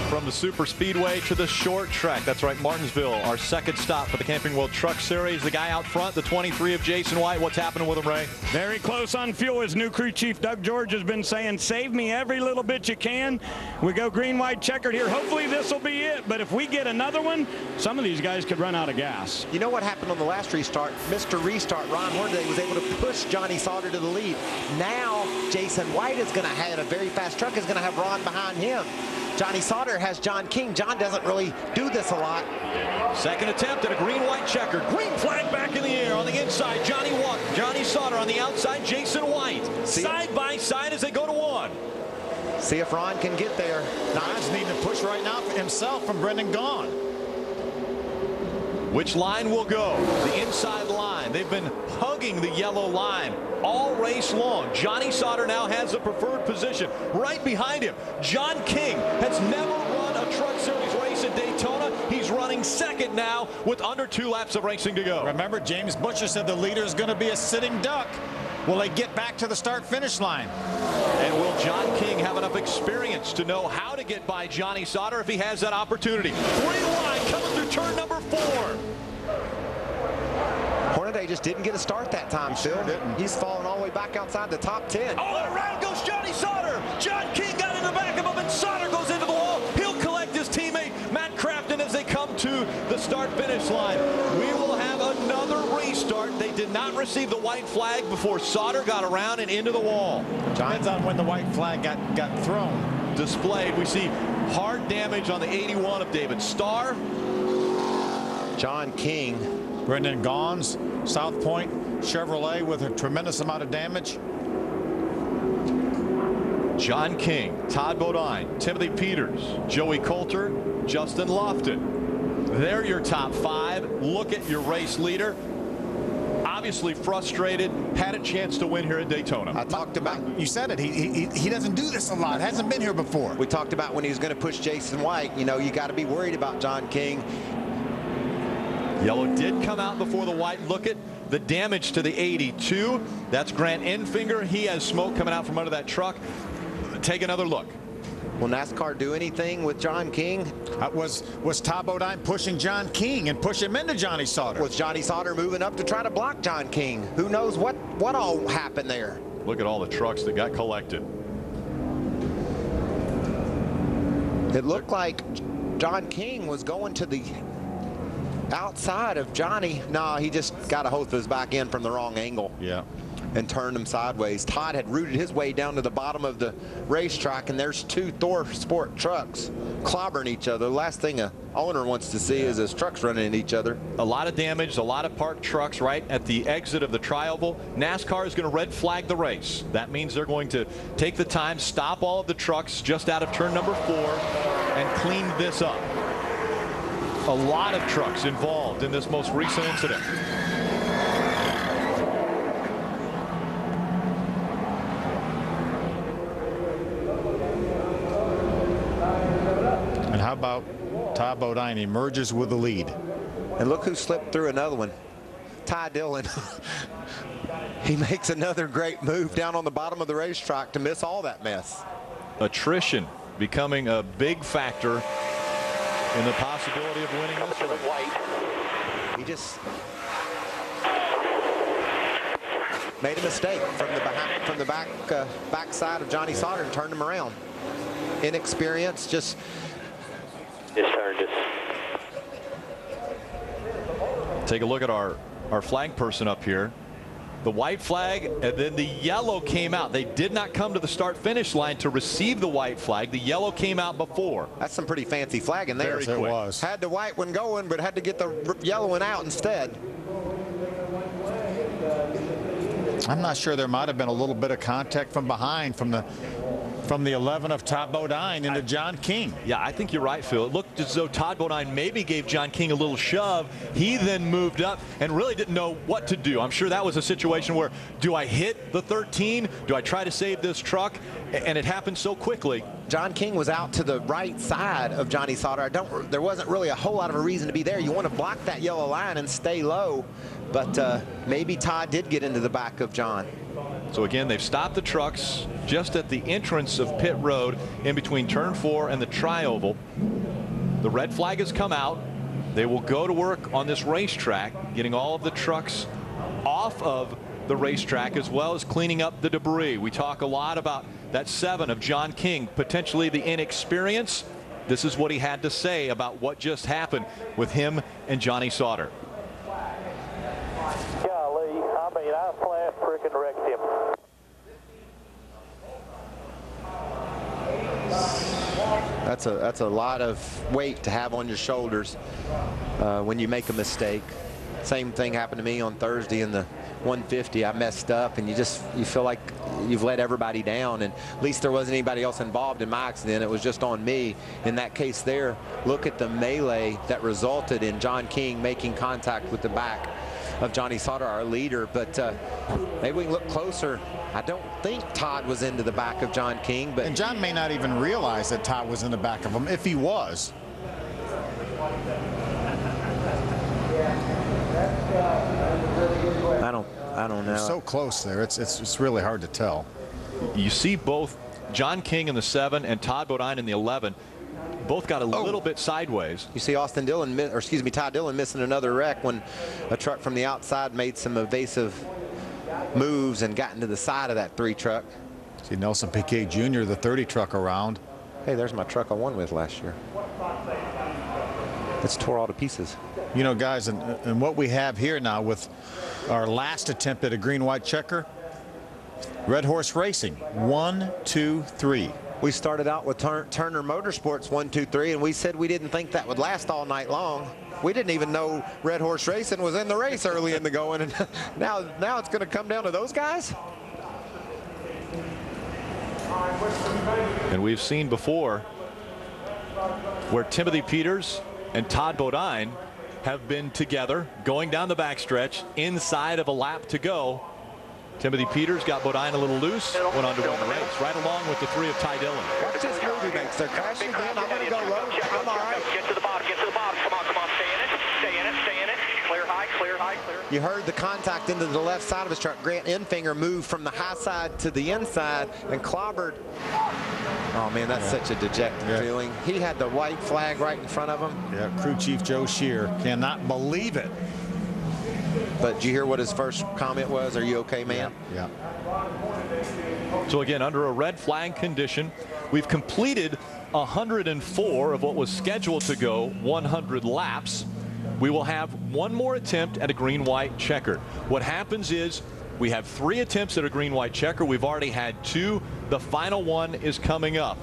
From the super speedway to the short track. That's right, Martinsville, our second stop for the Camping World Truck Series. The guy out front, the 23 of Jason White. What's happening with him, Ray? Very close on fuel. His new crew chief, Doug George, has been saying, save me every little bit you can. We go green, white, checkered here. Hopefully this will be it. But if we get another one, some of these guys could run out of gas. You know what happened on the last restart? Mr. Restart, Ron Hornaday, was able to push Johnny Sauter to the lead. Now, Jason White is going to have a very fast truck, is going to have Ron behind him. Johnny Sauter has John King. John doesn't really do this a lot. Second attempt at a green-white checker. Green flag back in the air on the inside. Johnny Sauter on the outside. Jason White. Side by side as they go to one. See if Ron can get there. Don's needing to push right now for himself from Brendan Gaughan. Which line will go? The inside line. They've been hugging the yellow line all race long. Johnny Sauter now has the preferred position. Right behind him, John King has never run a Truck Series race at Daytona. He's running second now with under 2 laps of racing to go. Remember, James Butcher said the leader is going to be a sitting duck. Will they get back to the start-finish line? And will John King have enough experience to know how to get by Johnny Sauter if he has that opportunity? Green line coming through turn number 4. Hornaday just didn't get a start that time, Phil. He's fallen all the way back outside the top 10. Oh, around goes Johnny Sauter. John King got in the back of him, and Sauter goes into the wall. He'll collect his teammate, Matt Crafton, as they come to the start-finish line. We will have another restart. They did not receive the white flag before Sauter got around and into the wall. Depends on when the white flag got thrown. Displayed, we see hard damage on the 81 of David Starr. John King. Brendan Gaughan's South Point Chevrolet with a tremendous amount of damage. John King, Todd Bodine, Timothy Peters, Joey Coulter, Justin Lofton. They're your top 5. Look at your race leader. Obviously frustrated, had a chance to win here at Daytona. I talked about, you said it, he doesn't do this a lot, hasn't been here before. We talked about when he was going to push Jason White. You know, you got to be worried about John King. Yellow did come out before the white. Look at the damage to the 82. That's Grant Enfinger. He has smoke coming out from under that truck. Take another look. Will NASCAR do anything with John King? Was Todd Bodine pushing John King and push him into Johnny Sauter? Was Johnny Sauter moving up to try to block John King? Who knows what all happened there? Look at all the trucks that got collected. It looked like John King was going to the outside of Johnny. No, he just got a hold of his back end from the wrong angle. Yeah. And turned him sideways. Todd had rooted his way down to the bottom of the racetrack, and there's 2 Thor Sport trucks clobbering each other. The last thing an owner wants to see is his trucks running into each other. A lot of damage, a lot of parked trucks right at the exit of the trioval. NASCAR is going to red flag the race. That means they're going to take the time, stop all of the trucks just out of turn number 4, and clean this up. A lot of trucks involved in this most recent incident. And how about Todd Bodine emerges with the lead? And look who slipped through another one. Ty Dillon. He makes another great move down on the bottom of the racetrack to miss all that mess. Attrition becoming a big factor in the possibility of winning this race. He just made a mistake from the back side of Johnny Sauter and turned him around. Inexperience, just take a look at our flag person up here. The white flag and then the yellow came out. They did not come to the start-finish line to receive the white flag. The yellow came out before. That's some pretty fancy flagging there. Very quick. It was. Had the white one going, but had to get the yellow one out instead. I'm not sure. There might have been a little bit of contact from behind from the 11 of Todd Bodine into John King. Yeah, I think you're right, Phil. It looked as though Todd Bodine maybe gave John King a little shove. He then moved up and really didn't know what to do. I'm sure that was a situation where, do I hit the 13? Do I try to save this truck? And it happened so quickly. John King was out to the right side of Johnny Sauter. There wasn't really a whole lot of a reason to be there. You want to block that yellow line and stay low, but maybe Todd did get into the back of John. So again, they've stopped the trucks just at the entrance of pit road in between turn 4 and the tri-oval. The red flag has come out. They will go to work on this racetrack, getting all of the trucks off of the racetrack as well as cleaning up the debris. We talk a lot about that 7 of John King, potentially the inexperience. This is what he had to say about what just happened with him and Johnny Sauter. Golly, I mean, I flat freaking wrecked him. That's a lot of weight to have on your shoulders when you make a mistake. Same thing happened to me on Thursday in the 150. I messed up, and you feel like you've let everybody down, and at least there wasn't anybody else involved in my accident. It was just on me in that case there. Look at the melee that resulted in John King making contact with the back of Johnny Sauter, our leader. But maybe we can look closer. I don't think Todd was into the back of John King, but and John may not even realize that Todd was in the back of him. If he was, I don't know. They're so close there. It's really hard to tell. You see both John King in the 7 and Todd Bodine in the 11. Both got a little bit sideways. You see Todd Dillon missing another wreck when a truck from the outside made some evasive moves and got into the side of that 3 truck. See Nelson Piquet Jr., the 30 truck around. Hey, there's my truck I won with last year. It's tore all to pieces. You know, guys, and what we have here now with our last attempt at a green-white checker, Red Horse Racing, 1, 2, 3. We started out with Turner Motorsports 1, 2, 3, and we said we didn't think that would last all night long. We didn't even know Red Horse Racing was in the race early in the going, and now it's going to come down to those guys. And we've seen before where Timothy Peters and Todd Bodine have been together going down the backstretch inside of a lap to go. Timothy Peters got Bodine a little loose, went on to win the race, right along with the 3 of Ty Dillon. Watch this move he makes. They're crashing again. I'm going to go low. I'm all right. Get to the bottom, get to the bottom. Come on, stay in it, stay in it, stay in it. Clear high, clear high, clear. You heard the contact into the left side of his truck. Grant Enfinger moved from the high side to the inside and clobbered. Oh, man, that's such a dejected feeling. He had the white flag right in front of him. Yeah, crew chief Joe Shear cannot believe it. But did you hear what his first comment was? Are you okay, man? Yeah. So again, under a red flag condition, we've completed 104 of what was scheduled to go 100 laps. We will have one more attempt at a green-white checker. What happens is we have 3 attempts at a green-white checker. We've already had 2. The final one is coming up.